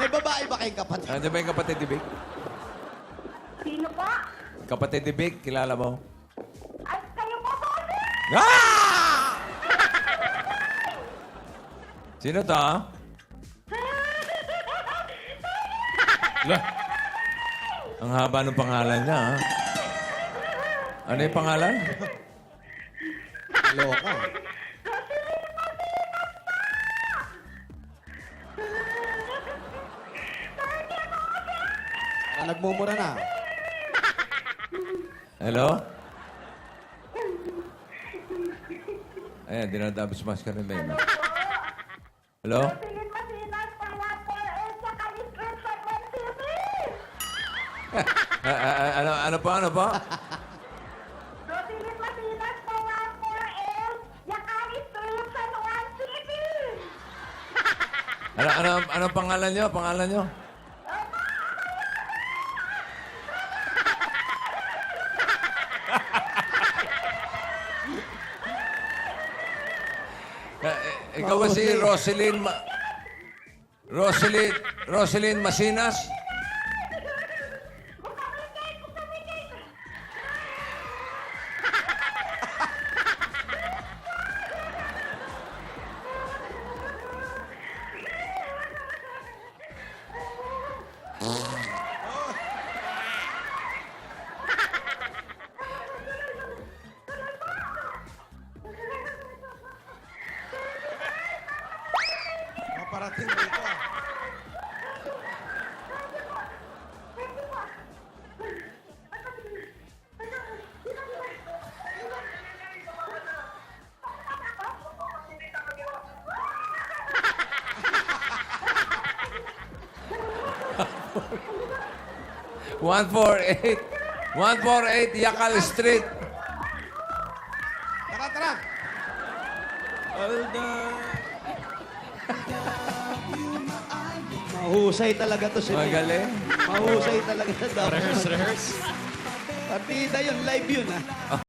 May babae ba kayong kapatid? Ano ba yung kapatid ni Vic? Sino po? Kapatid ni Vic, kilala mo? Ay, kayo po po. Ah! Sino to? Lah. Ang haba ng pangalan niya, ha? Ano yung pangalan? Loka. Nagmumura na. Hello? Ayan, dinadabos mask ka rin ba yun? Hello? Silid Masinas, Pala po, sa Kalistres, sa Mon City. Ano po? Silid Masinas, Pala po, sa Kalistres, sa Mon City. Ano pangalan nyo? Pangalan nyo? Ikaw ba si Roselyn Roselyn Masinas? Maparating dito ah. One four eight Yakal Street. Tara, tara. Mahusay talaga to si Magaling. Mahusay talaga. Rehearse. Partida yun, live yun ah.